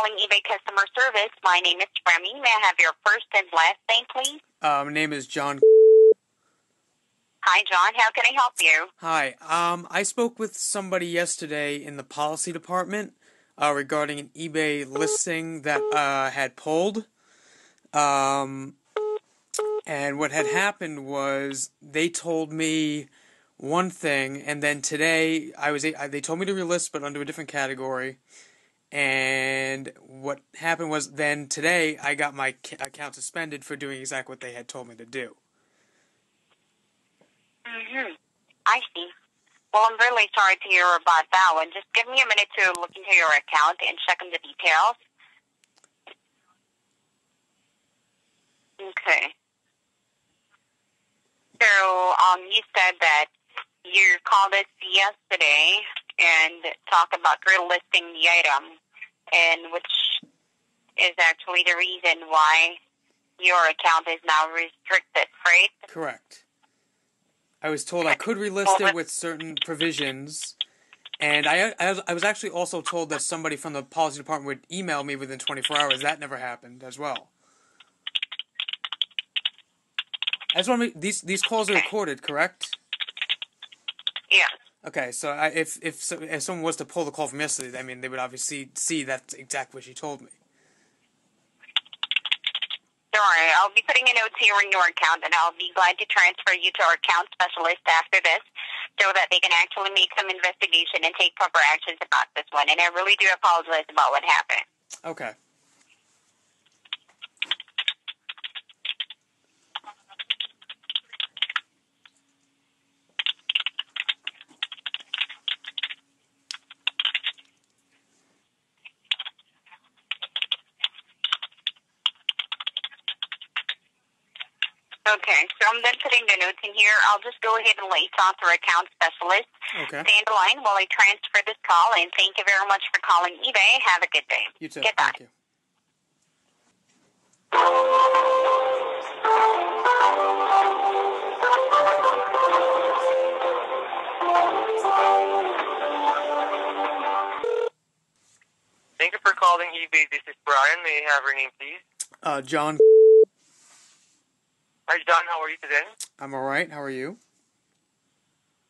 calling eBay customer service. My name is Remy. May I have your first and last name, please? My name is John. Hi, John. How can I help you? Hi. I spoke with somebody yesterday in the policy department regarding an eBay listing that had pulled. And what had happened was they told me one thing, and then today they told me to relist, but under a different category. And what happened was then today I got my account suspended for doing exactly what they had told me to do. I see. Well, I'm really sorry to hear about that one. Just give me a minute to look into your account and check on the details. Okay. So, you said that you called us yesterday and talked about relisting the item, and which is actually the reason why your account is now restricted, right? Correct. I was told I could relist it with certain provisions, and I was actually also told that somebody from the policy department would email me within 24 hours. That never happened as well. I just want to make, these calls are recorded, correct? Yeah. Okay, so if someone was to pull the call from yesterday, I mean, they would obviously see that's exactly what she told me. Don't worry, I'll be putting a note here in your account, and I'll be glad to transfer you to our account specialist after this so that they can actually make some investigation and take proper actions about this one. And I really do apologize about what happened. Okay. Okay, so I'm then putting the notes in here. I'll just go ahead and lay talk to our account specialist. Okay. Stay on the line while I transfer this call, and thank you very much for calling eBay. Have a good day. You too. Goodbye. Thank you. Thank you for calling eBay. This is Brian. May I have your name, please? John. Hi, John. How are you today? I'm all right. How are you?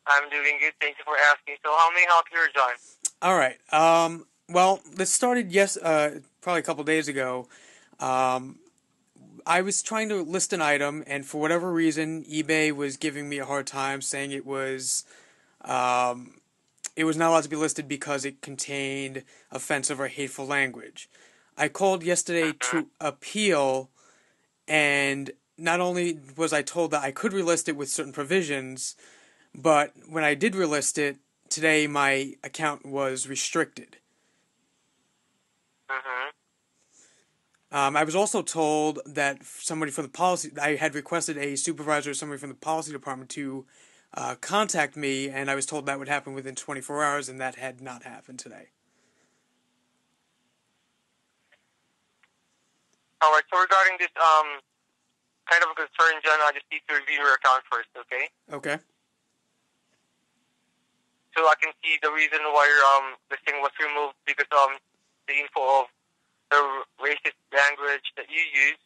I'm doing good. Thank you for asking. So how may I help you, John? All right. Well, this started probably a couple days ago. I was trying to list an item, and for whatever reason, eBay was giving me a hard time, saying it was not allowed to be listed because it contained offensive or hateful language. I called yesterday to appeal, and not only was I told that I could relist it with certain provisions, but when I did relist it, today my account was restricted. I was also told that somebody from the policy, I had requested a supervisor or somebody from the policy department to contact me, and I was told that would happen within 24 hours, and that had not happened today. All right. So regarding this kind of a concern, John, I just need to review your account first, okay? Okay. So I can see the reason why your listing was removed because the info of the racist language that you use.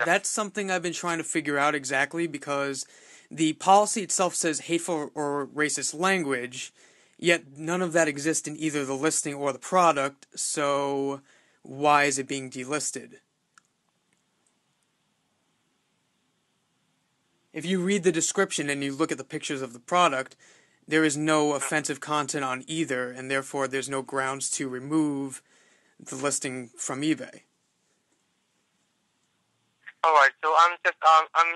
That's something I've been trying to figure out exactly, because the policy itself says hateful or racist language, yet none of that exists in either the listing or the product. So why is it being delisted? If you read the description and you look at the pictures of the product, there is no offensive content on either, and therefore there's no grounds to remove the listing from eBay. All right, so I'm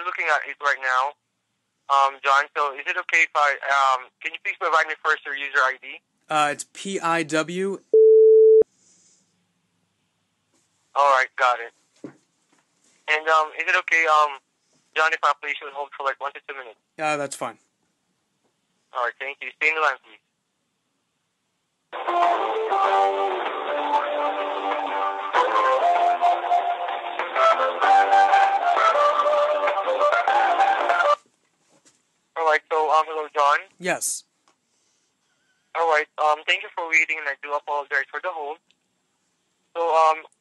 looking at it right now, John. So is it okay if can you please provide me first your user ID? It's PIW. All right, got it. And is it okay, John, if I please should hold for like 1 to 2 minutes? Yeah, that's fine. All right, thank you. Stay in the line, please. All right, so hello, John. Yes. All right. Thank you for waiting, and I do apologize for the hold. So,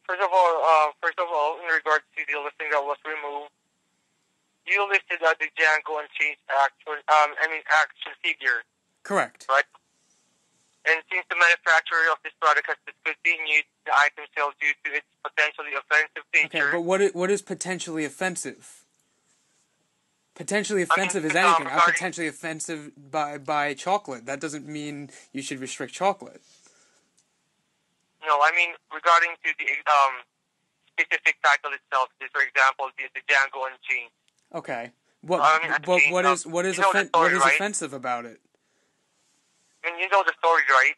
first of all, in regards to the listing that was removed, you listed the Django Unchained action figure, Correct. right? And since the manufacturer of this product has discontinued the item sale due to its potentially offensive nature. Okay, but what is potentially offensive? Potentially offensive is anything. I'm potentially offensive by chocolate. That doesn't mean you should restrict chocolate. No, I mean regarding to the specific title itself. For example, the Django Unchained. Okay. What is offensive about it? I mean, you know the story, right?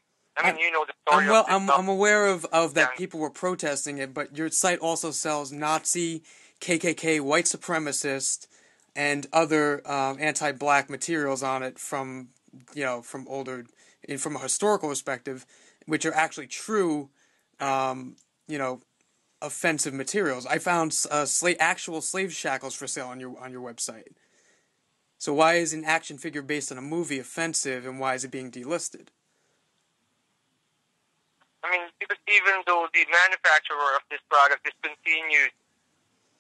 You know the story. I'm aware of that people were protesting it, but your site also sells Nazi, KKK, white supremacist, and other anti-black materials on it from a historical perspective, which are actually true, offensive materials. I found actual slave shackles for sale on your website. So why is an action figure based on a movie offensive, and why is it being delisted? I mean, because even though the manufacturer of this product discontinued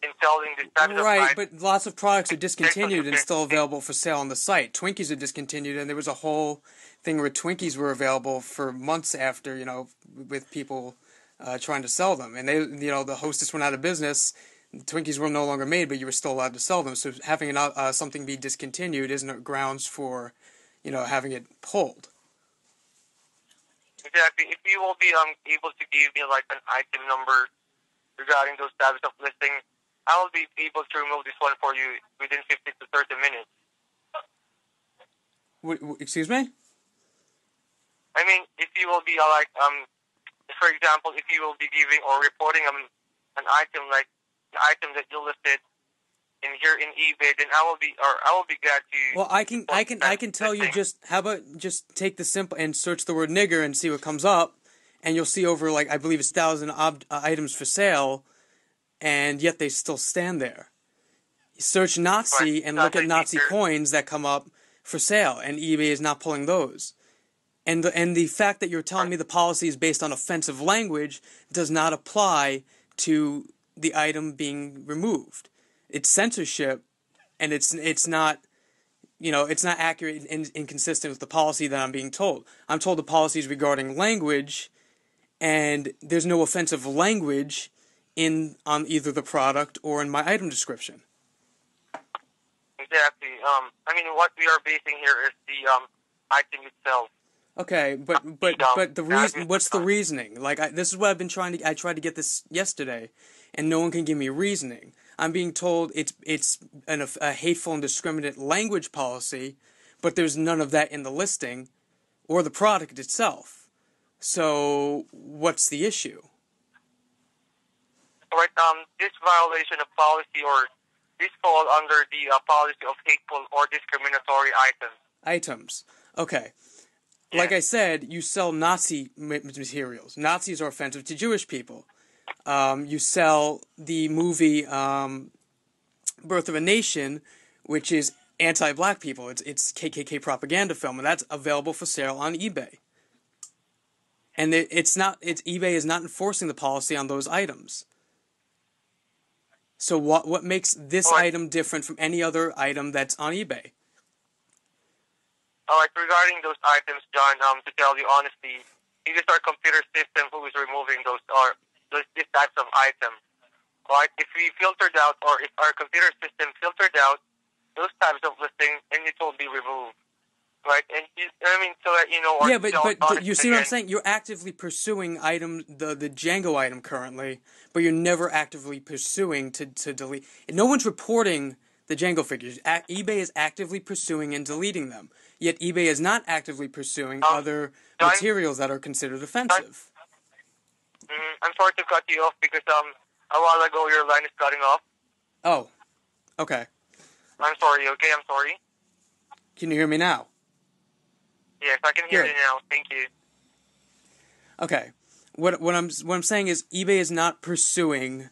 in selling this type of right, but lots of products are discontinued and still available for sale on the site. Twinkies are discontinued, and there was a whole thing where Twinkies were available for months after, with people trying to sell them. And they, the hostess went out of business. Twinkies were no longer made, but you were still allowed to sell them. So having something be discontinued isn't grounds for, having it pulled. Exactly. If you will be able to give me like an item number regarding those types of listings, I will be able to remove this one for you within 15 to 30 minutes. Excuse me? I mean, if you will be for example, if you will be giving or reporting an item like the item that you listed in here in eBay, then I will be glad to. Well, I can tell you how about just take the simple and search the word nigger and see what comes up, and you'll see over I believe it's 1,000 items for sale, and yet they still stand there. You search Nazi and look at Nazi coins that come up for sale, and eBay is not pulling those. And the fact that you're telling me the policy is based on offensive language does not apply to the item being removed. It's censorship, and it's not accurate and inconsistent with the policy that I'm being told. I'm told the policy is regarding language, and there's no offensive language on either the product or in my item description. Exactly. What we are basing here is the item itself. Okay, but the reason. What's the reasoning? This is what I've been trying to. I tried to get this yesterday, and no one can give me reasoning. I'm being told it's a hateful and discriminate language policy, but there's none of that in the listing or the product itself. So what's the issue? All right. This violation of policy this fall under the policy of hateful or discriminatory items. Okay. Yeah. Like I said, you sell Nazi materials. Nazis are offensive to Jewish people. You sell the movie Birth of a Nation, which is anti-black people. It's KKK propaganda film, and that's available for sale on eBay. And eBay is not enforcing the policy on those items. So what makes this item different from any other item that's on eBay? All right, regarding those items, John, to tell you honestly, it is our computer system who is removing these types of items. Right? If we filtered out, or if our computer system filtered out those types of listings, and it will be removed. Right? And so that you know. Yeah, but you see what I'm saying? You're actively pursuing the Django item currently, but you're never actively pursuing to delete. No one's reporting the Django figures. eBay is actively pursuing and deleting them. Yet eBay is not actively pursuing other materials that are considered offensive. I'm sorry to cut you off because a while ago your line is cutting off. Oh, okay. I'm sorry. Okay, I'm sorry. Can you hear me now? Yes, I can hear you now. Thank you. Okay. What I'm saying is eBay is not pursuing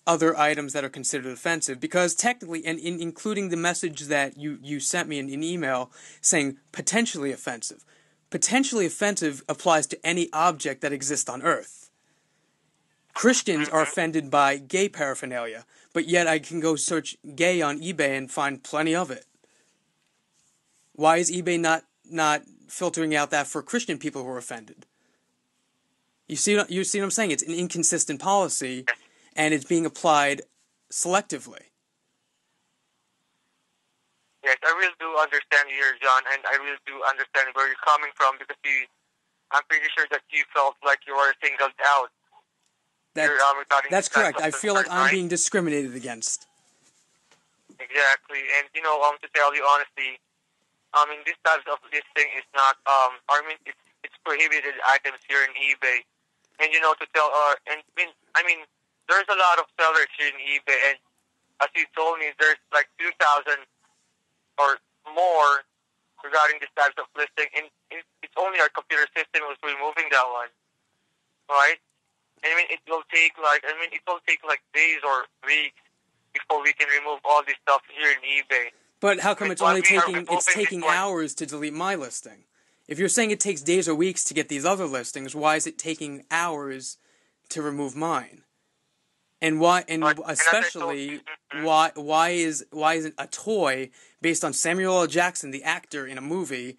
other items that are considered offensive, because technically, and including the message that you sent me in an email saying potentially offensive, potentially offensive applies to any object that exists on Earth. Christians are offended by gay paraphernalia, but yet I can go search gay on eBay and find plenty of it. Why is eBay not filtering out that for Christian people who are offended? You see what I'm saying? It's an inconsistent policy, and it's being applied selectively. Yes, I really do understand you here, John, and I really do understand where you're coming from, because I'm pretty sure that you felt like you were singled out. That's correct. I feel like I'm being discriminated against. Exactly, and to tell you honestly, this type of listing is not. It's prohibited items here in eBay, and there's a lot of sellers here in eBay, and as you told me, there's like 2,000 or more regarding this type of listing, and it's only our computer system was removing that one, right? It will take like days or weeks before we can remove all this stuff here in eBay. But how come it's taking hours to delete my listing? If you're saying it takes days or weeks to get these other listings, why is it taking hours to remove mine? And why isn't a toy based on Samuel L. Jackson, the actor in a movie,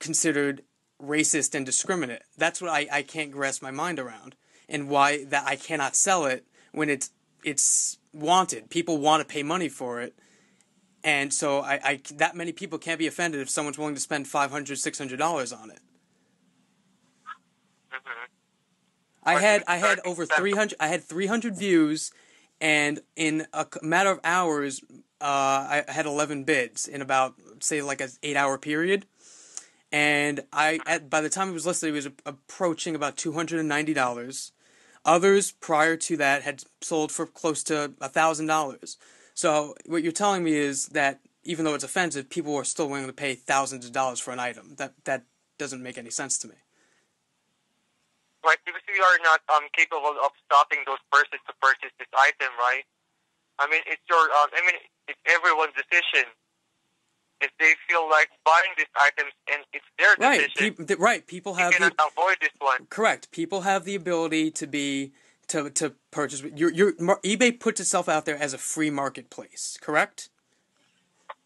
considered racist and discriminate? That's what I can't grasp my mind around. And why that I cannot sell it when it's wanted. People want to pay money for it. And so I that many people can't be offended if someone's willing to spend $500, $600 on it. Mm-hmm. I had over 300. I had 300 views, and in a matter of hours, I had 11 bids in about, say, like an 8-hour period. And by the time it was listed, it was approaching about $290. Others prior to that had sold for close to $1,000. So what you're telling me is that even though it's offensive, people are still willing to pay thousands of dollars for an item. That doesn't make any sense to me. Right, because we are not capable of stopping those persons to purchase this item, right? It's everyone's decision. If they feel like buying these items, and it's their decision. People have cannot avoid this one. Correct. People have the ability to purchase. eBay puts itself out there as a free marketplace. Correct.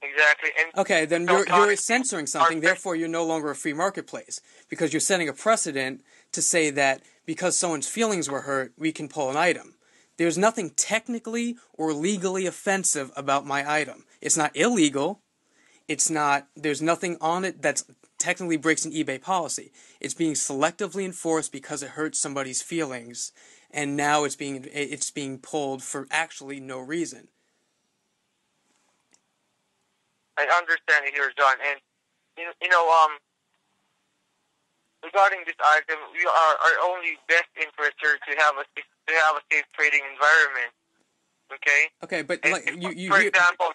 Exactly. And okay, then you're censoring something. Therefore, you're no longer a free marketplace because you're setting a precedent to say that because someone's feelings were hurt, we can pull an item. There's nothing technically or legally offensive about my item. It's not illegal. It's not. There's nothing on it that technically breaks an eBay policy. It's being selectively enforced because it hurts somebody's feelings, and now it's being pulled for actually no reason. I understand it here, John, and regarding this item, we are our only best interest here to have a safe trading environment. Okay. Okay, but and like for example,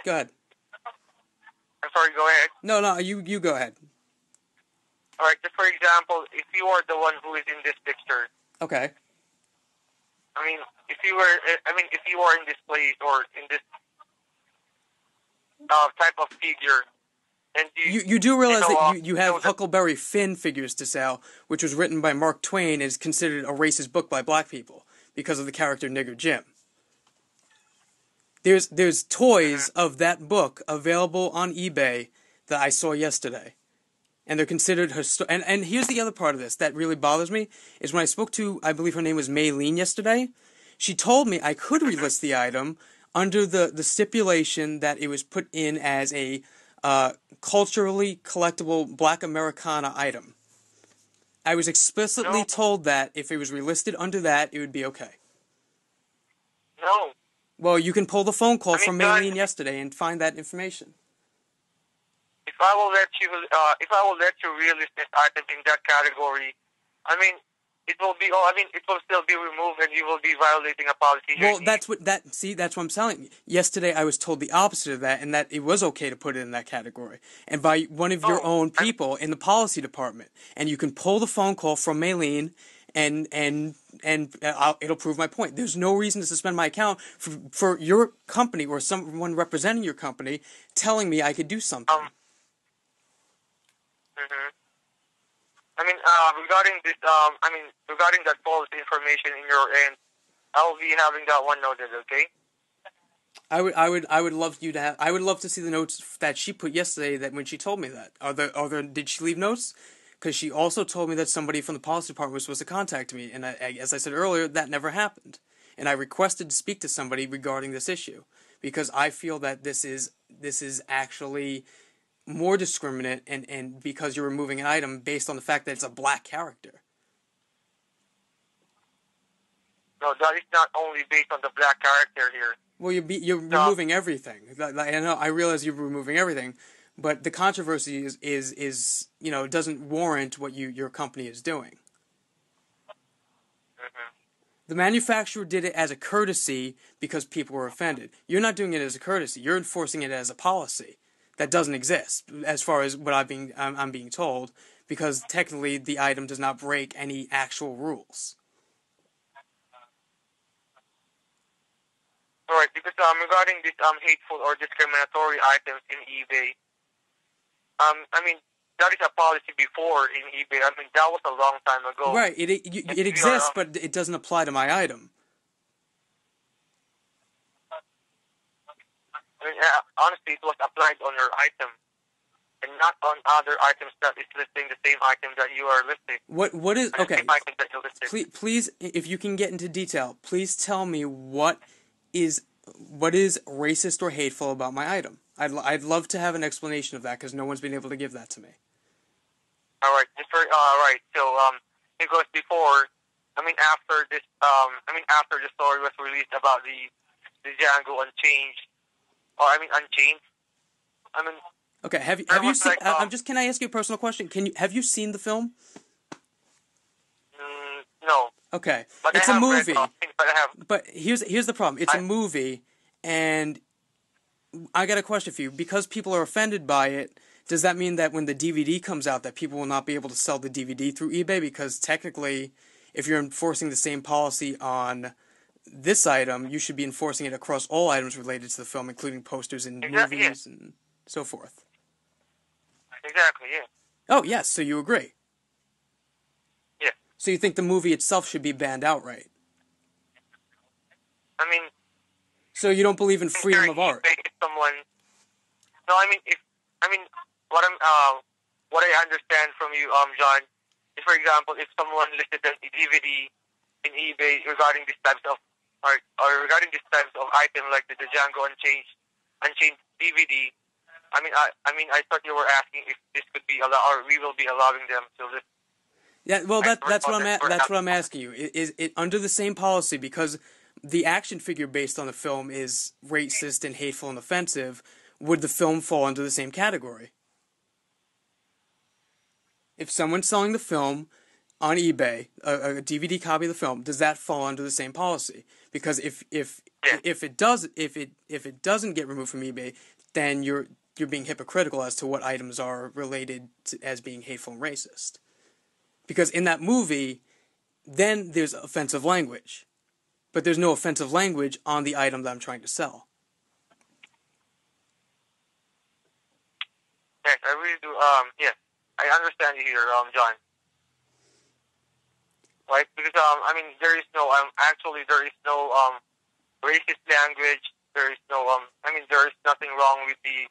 go ahead. I'm sorry. Go ahead. No, you go ahead. All right. Just for example, if you are the one who is in this picture. Okay. If you are in this place or in this type of figure, and you do realize that you have Huckleberry Finn figures to sell, which was written by Mark Twain and is considered a racist book by black people because of the character Nigger Jim. There's toys of that book available on eBay that I saw yesterday, and they're considered and here's the other part of this that really bothers me is when I spoke to, I believe her name was Maylene yesterday, she told me I could relist the item under the stipulation that it was put in as a culturally collectible Black Americana item. I was explicitly told that if it was relisted under that, it would be okay. No. Well, you can pull the phone call from Maylene yesterday and find that information. If I will let you relist this item in that category, it will still be removed, and you will be violating a policy. Well, that's what I'm telling you. Yesterday, I was told the opposite of that, and that it was okay to put it in that category, and by one of your own people in the policy department, and you can pull the phone call from Maylene, and it'll prove my point. There's no reason to suspend my account for your company or someone representing your company telling me I could do something. Regarding this, regarding that false information in your end, I'll be having that one noted. Okay. I would love you to have. I would love to see the notes that she put yesterday. That when she told me that, did she leave notes? Because she also told me that somebody from the policy department was supposed to contact me, and as I said earlier, that never happened. And I requested to speak to somebody regarding this issue because I feel that this is actually more discriminate, and because you're removing an item based on the fact that it's a black character. No, that is not only based on the black character here. Well, you're removing everything. I know. I realize you're removing everything, but the controversy is doesn't warrant what your company is doing. Mm-hmm. The manufacturer did it as a courtesy because people were offended. You're not doing it as a courtesy. You're enforcing it as a policy that doesn't exist, as far as what I'm being told, because technically the item does not break any actual rules. All right, because regarding this hateful or discriminatory items in eBay, that is a policy before in eBay. That was a long time ago. Right, it exists, but it doesn't apply to my item. Honestly, it was applied on your item, and not on other items that is listing the same item that you are listing. What is okay? Same item that you listed. Please, if you can get into detail, please tell me what is racist or hateful about my item. I'd love to have an explanation of that because no one's been able to give that to me. All right, So because before, after this, after the story was released about the Django Unchained, Unchained. Okay, have you seen? Can I ask you a personal question? Have you seen the film? No. Okay, but it's a movie. But here's the problem. It's a movie, and I got a question for you. Because people are offended by it, does that mean that when the DVD comes out, that people will not be able to sell the DVD through eBay? Because technically, if you're enforcing the same policy on this item, you should be enforcing it across all items related to the film, including posters and movies and so forth. Exactly. Yeah. Oh yes, so you agree. So you think the movie itself should be banned outright? So you don't believe in freedom of art? What I understand from you, John, is, for example, if someone listed a DVD in eBay regarding these types of regarding these types of item like the Django Unchained DVD, I thought you were asking if this could be allowed, or we will be allowing them to list. Yeah, well, that's what I'm asking you. Is it under the same policy, because the action figure based on the film is racist and hateful and offensive? Would the film fall under the same category? If someone's selling the film on eBay, a DVD copy of the film, does that fall under the same policy? Because if it doesn't get removed from eBay, then you're being hypocritical as to what items are related to, as being hateful and racist. Because in that movie, then there's offensive language. But there's no offensive language on the item that I'm trying to sell. Yes, I really do. Yes, I understand you here, John. Right? Because, there is no, there is no, racist language. There is no, there is nothing wrong with the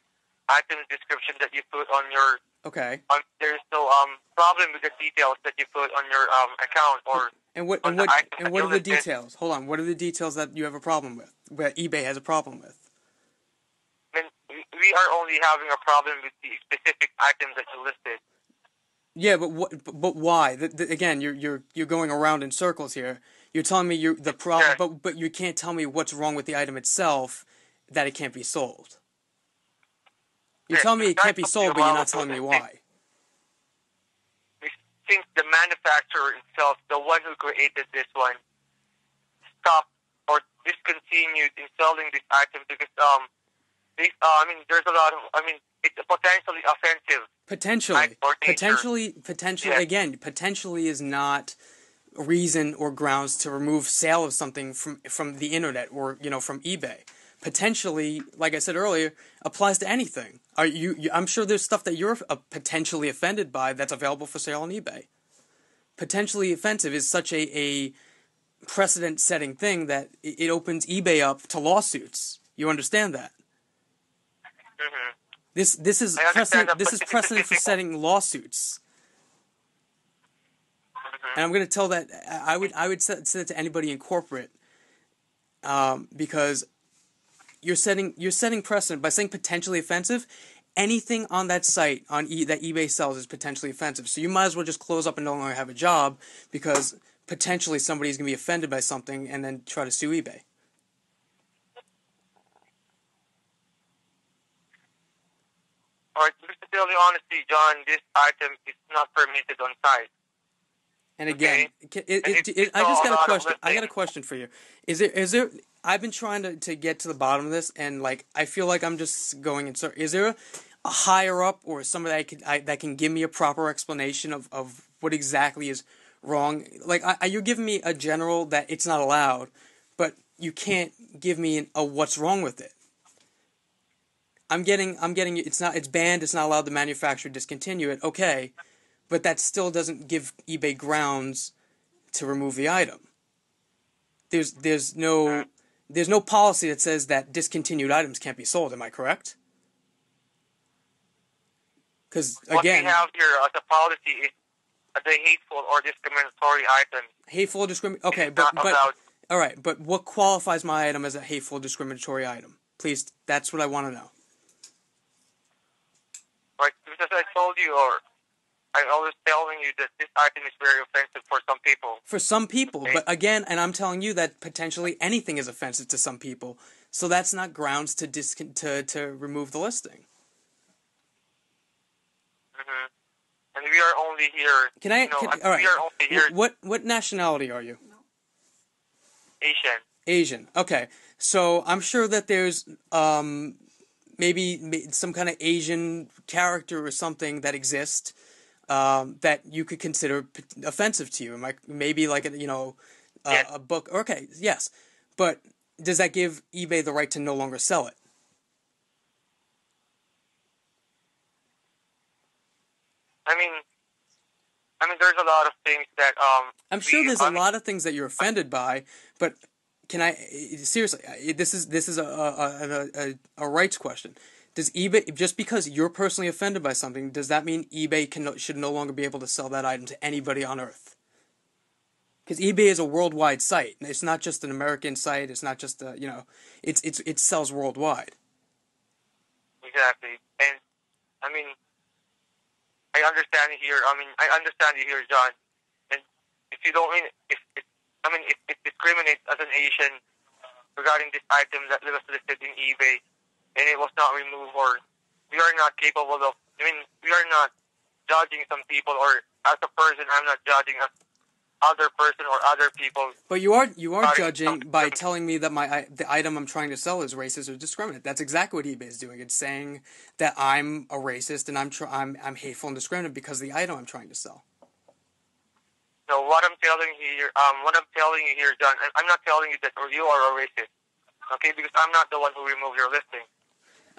item description that you put on your. Okay. There's no problem with the details that you put on your account or. And what are the details? Hold on. What are the details that you have a problem with? That eBay has a problem with? We are only having a problem with the specific items that you listed. Yeah, but why? Again, you're going around in circles here. You're telling me the problem, yeah. but you can't tell me what's wrong with the item itself that it can't be sold. You're telling me it can't be sold, but you're not telling me why. Since the manufacturer itself, the one who created this one, stopped or discontinued in selling this item because there's a lot of it's potentially offensive. Potentially. Yeah. Again, potentially is not reason or grounds to remove sale of something from the internet or from eBay. Potentially, like I said earlier, applies to anything. I'm sure there's stuff that you're potentially offended by that's available for sale on eBay. potentially offensive is such a precedent-setting thing that it opens eBay up to lawsuits. You understand that? Mm-hmm. This is I understand that, this but is this is precedent for specific. setting lawsuits. Mm-hmm. And I'm going to tell that I would say it to anybody in corporate, because you're setting precedent by saying potentially offensive. Anything on that site that eBay sells is potentially offensive. So you might as well just close up and no longer have a job, because potentially somebody's going to be offended by something and then try to sue eBay. All right, just to tell you honestly, John, this item is not permitted on site. And again, Okay. I just got a lot of question. I got a listings. question for you. Is there? I've been trying to get to the bottom of this, and like I feel like I'm just going in circles. Is there a higher up or somebody that can give me a proper explanation of what exactly is wrong? Like you're giving me a general that it's not allowed, but you can't give me a what's wrong with it. I'm getting it's banned. It's not allowed to manufacture, discontinue it. Okay. But that still doesn't give eBay grounds to remove the item. There's no policy that says that discontinued items can't be sold. Am I correct? Because What we again, have here as a policy is the hateful or discriminatory item. hateful discriminatory. Okay, It is not but allowed. all right. But what qualifies my item as a hateful discriminatory item? Please, that's what I want to know. Right? Because I told you, or I'm always telling you that this item is very offensive for some people. For some people, Okay. but again, and I'm telling you that potentially anything is offensive to some people. So that's not grounds to to remove the listing. Mm-hmm. And we are only here. Can I? All right. We are only here What nationality are you? Asian. Asian. Okay. So I'm sure that there's maybe some kind of Asian character or something that exists that you could consider offensive to you. Maybe like Yes. a book. Okay. Yes. But does that give eBay the right to no longer sell it? I mean, there's a lot of things that I'm sure there's a lot of things that you're offended by, but can I seriously? This is a rights question. Does eBay, just because you're personally offended by something, does that mean eBay should no longer be able to sell that item to anybody on Earth? Because eBay is a worldwide site. It's not just an American site. It's not just it sells worldwide. Exactly. And I mean, I understand you here. I understand you here, John. And if you don't if it discriminates as an Asian regarding this item that was listed in eBay and it was not removed, or we are not capable of. We are not judging some people, or as a person, I'm not judging other person or other people. But you are judging by telling me that the item I'm trying to sell is racist or discriminatory. That's exactly what eBay is doing. It's saying that I'm a racist and I'm hateful and discriminative because of the item I'm trying to sell. So what I'm telling you here, John, I'm not telling you that you are a racist, okay? Because I'm not the one who removed your listing.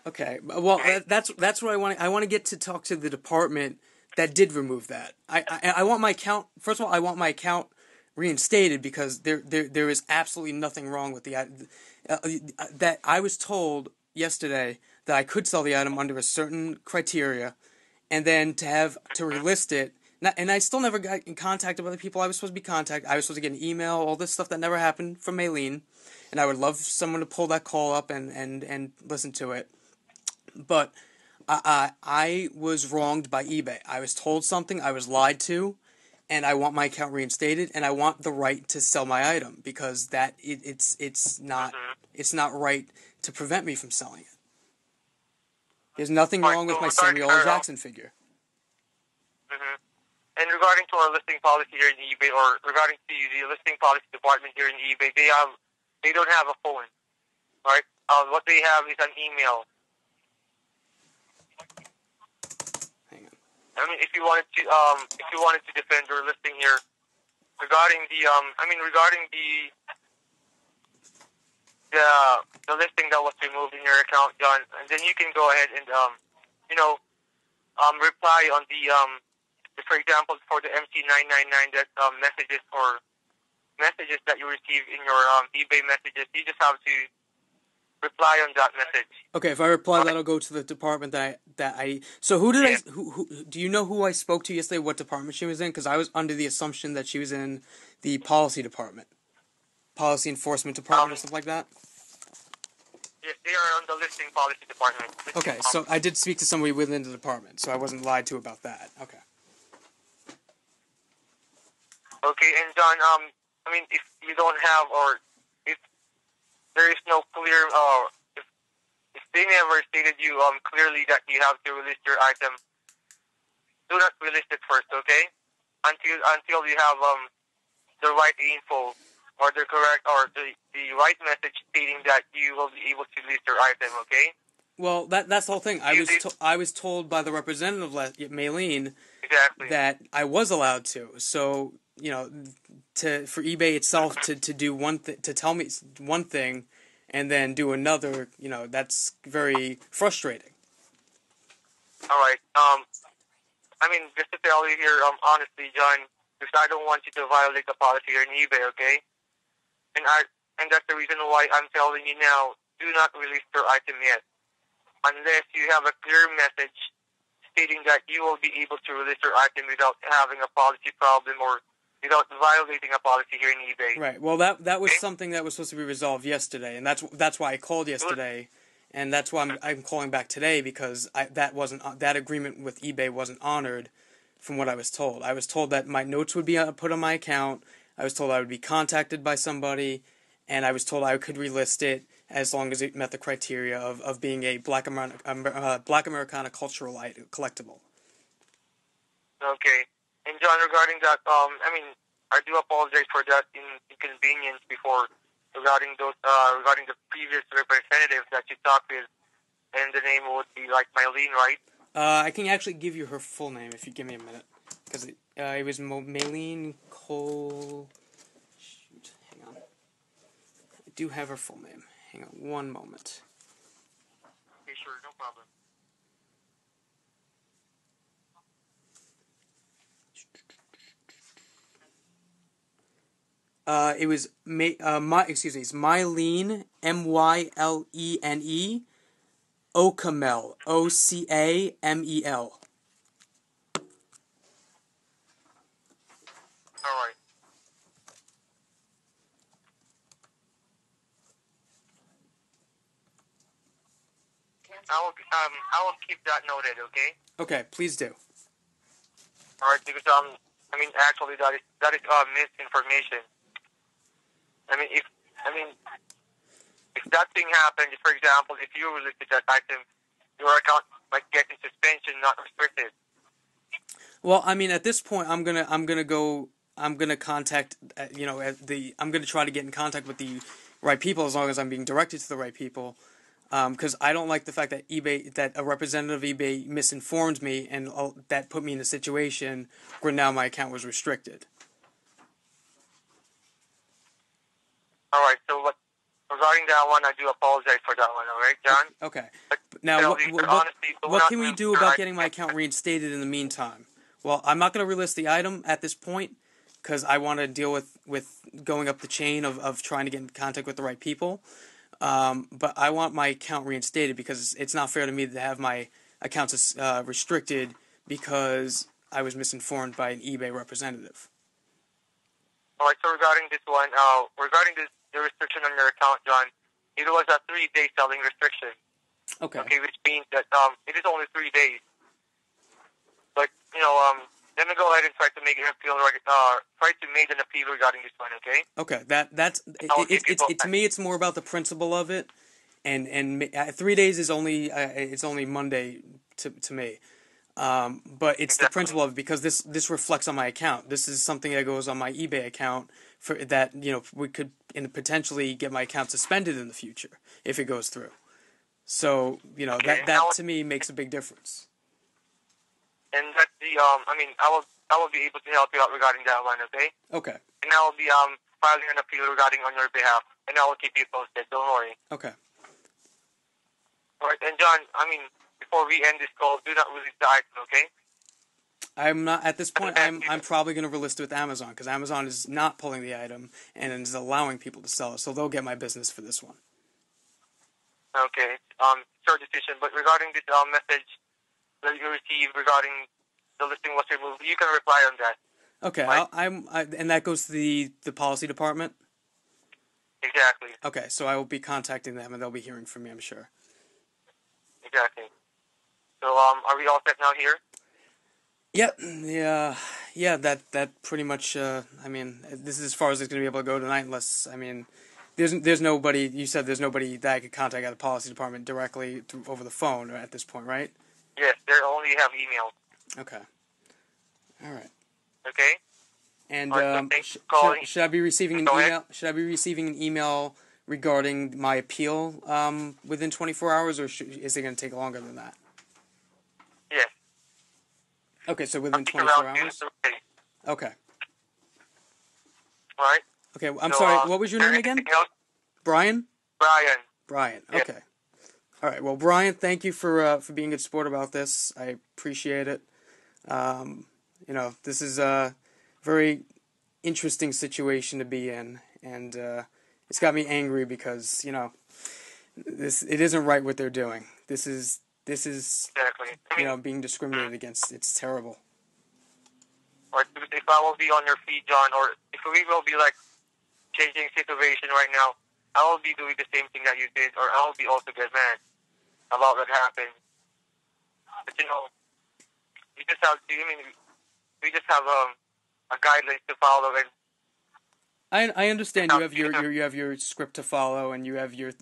Okay, well that's what I want. I want to get to talk to the department that did remove that. I want my account. First of all, I want my account reinstated because there is absolutely nothing wrong with the that I was told yesterday that I could sell the item under a certain criteria, and then to relist it. And I still never got in contact with other people I was supposed to be contacted. I was supposed to get an email, all this stuff that never happened from Maylene, and I would love someone to pull that call up and listen to it. But I was wronged by eBay. I was told something, I was lied to, and I want my account reinstated, and I want the right to sell my item because that it's not right to prevent me from selling it. There's nothing wrong with my Samuel L. Jackson figure. Mm-hmm. And regarding to our listing policy here in eBay, or regarding to the listing policy department here in eBay, they don't have a phone, right? What they have is an email. Hang on. If you wanted to defend your listing here, regarding regarding the listing that was removed in your account, John, and then you can go ahead and reply on the for example, for the MC999 that messages that you receive in your eBay messages, you just have to reply on that message. Okay, if I reply, that'll go to the department that I. So who did Yeah. who do you know who I spoke to yesterday? What department she was in? Because I was under the assumption that she was in the policy department, policy enforcement department, or something like that. Yes, they are on the listing policy department. Okay, so I did speak to somebody within the department, so I wasn't lied to about that. Okay. Okay, and John, I mean, if you don't have, or if there is no clear, if they never stated you clearly that you have to release your item, do not release it first, okay? Until you have the right info or the correct or the right message stating that you will be able to list your item, okay? Well, that's the whole thing. I was told by the representative, Maylene, Exactly. that I was allowed to. So for eBay itself to do to tell me one thing, and then do another, that's very frustrating. All right. I mean, just to tell you here, honestly, John, because I don't want you to violate the policy here in eBay, okay? And that's the reason why I'm telling you now, do not release your item yet, unless you have a clear message stating that you will be able to release your item without having a policy problem or without violating a policy here in eBay. Right. Well, that was something that was supposed to be resolved yesterday, and that's why I called yesterday, and that's why I'm calling back today, because that agreement with eBay wasn't honored, from what I was told. I was told that my notes would be put on my account. I was told I would be contacted by somebody, and I was told I could relist it as long as it met the criteria of being a Black Americana cultural collectible. Okay. And John, regarding that, I mean, I do apologize for that inconvenience before regarding regarding the previous representative that you talked with, and the name would be like Mylene, right? I can actually give you her full name if you give me a minute, because it was Maylene Cole. Shoot, hang on. I do have her full name. Hang on one moment. Okay, sure, no problem. It was it's Mylene, Mylene, Ocamel, Ocamel. All right. I will keep that noted. Okay. Okay, please do. All right, because I mean, actually, that is misinformation. I mean, if that thing happened, for example, if you listed that item, your account might get in suspension, not restricted. Well, I mean, at this point, I'm gonna contact, I'm gonna try to get in contact with the right people, as long as I'm being directed to the right people. Because I don't like the fact that that a representative of eBay misinformed me, and that put me in a situation where now my account was restricted. All right. So, regarding that one, I do apologize for that one. All right, John. Okay. But Now, what can we do about getting my account? account reinstated in the meantime? Well, I'm not going to relist the item at this point, because I want to deal with going up the chain of trying to get in contact with the right people. But I want my account reinstated, because it's not fair to me to have my accounts restricted because I was misinformed by an eBay representative. All right. So regarding this one, regarding the restriction on your account, John, it was a 3-day selling restriction. Okay. Okay, which means that it is only 3 days. But let me go ahead and try to make an appeal. Try to make an appeal regarding this one. Okay. Okay. To me, it's more about the principle of it, and 3 days is only it's only Monday to me. But it's the principle of it, because this reflects on my account. This is something that goes on my eBay account for that, we could potentially get my account suspended in the future if it goes through. So, that to me makes a big difference. And that's I will be able to help you out regarding that one, okay? Okay. And I will be filing an appeal regarding on your behalf, and I will keep you posted. Don't worry. Okay. All right, and John, before we end this call, do not release the item, okay? I'm not at this point. I'm probably going to relist it with Amazon because Amazon is not pulling the item and is allowing people to sell it, so they'll get my business for this one. Okay. It's your decision. But regarding this message that you received regarding the listing was removed, you can reply on that. Okay. Right? And that goes to the policy department. Exactly. Okay, so I will be contacting them, and they'll be hearing from me, I'm sure. Exactly. So are we all set now here? Yep. Yeah. That pretty much. I mean, this is as far as it's going to be able to go tonight, unless there's nobody. You said there's nobody that I could contact at the policy department directly over the phone at this point, right? Yes, they only have email. Okay. All right. Okay. And so calling. should I be receiving an Go email? ahead. Should I be receiving an email regarding my appeal within 24 hours, or is it going to take longer than that? Yes. Okay, so within Take 24 around hours. 2 to 3 days. Okay. All right. Okay, I'm sorry. What was your name again? Anything else? Brian. Brian. Brian. Yes. Okay. All right. Well, Brian, thank you for being a good sport about this. I appreciate it. This is a very interesting situation to be in, and it's got me angry because it isn't right what they're doing. This is Exactly. being discriminated against. It's terrible. Or if I will be on your feet, John, or if we will be like changing situation right now, I will be doing the same thing that you did, or I will be also get mad about what happened. But we just have to. We just have a guidelines to follow, and I understand you have your script to follow, and you have your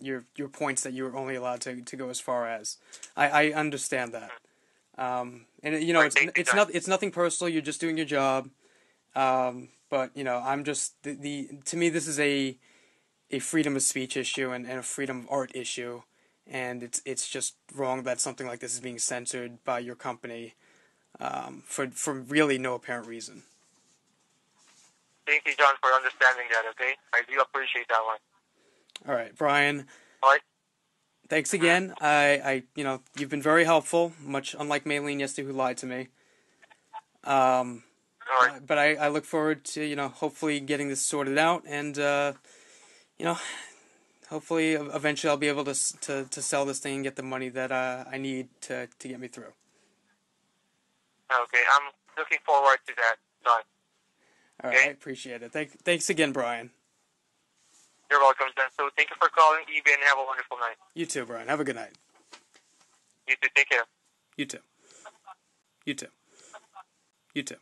points that you're only allowed to go as far as. I understand that. And it's nothing personal. You're just doing your job. But I'm just to me this is a freedom of speech issue and a freedom of art issue, and it's just wrong that something like this is being censored by your company for really no apparent reason. Thank you, John, for understanding that. Okay, I do appreciate that one. All right, Brian. All right. Thanks again. You've been very helpful, much unlike Maylene yesterday who lied to me. All right. But I look forward to, hopefully getting this sorted out, and, hopefully eventually I'll be able to sell this thing and get the money that I need to get me through. Okay, I'm looking forward to that, John. All right, I appreciate it. Thanks again, Brian. You're welcome, John. So thank you for calling eBay and have a wonderful night. You too, Brian. Have a good night. You too. Take care. You too. You too. You too.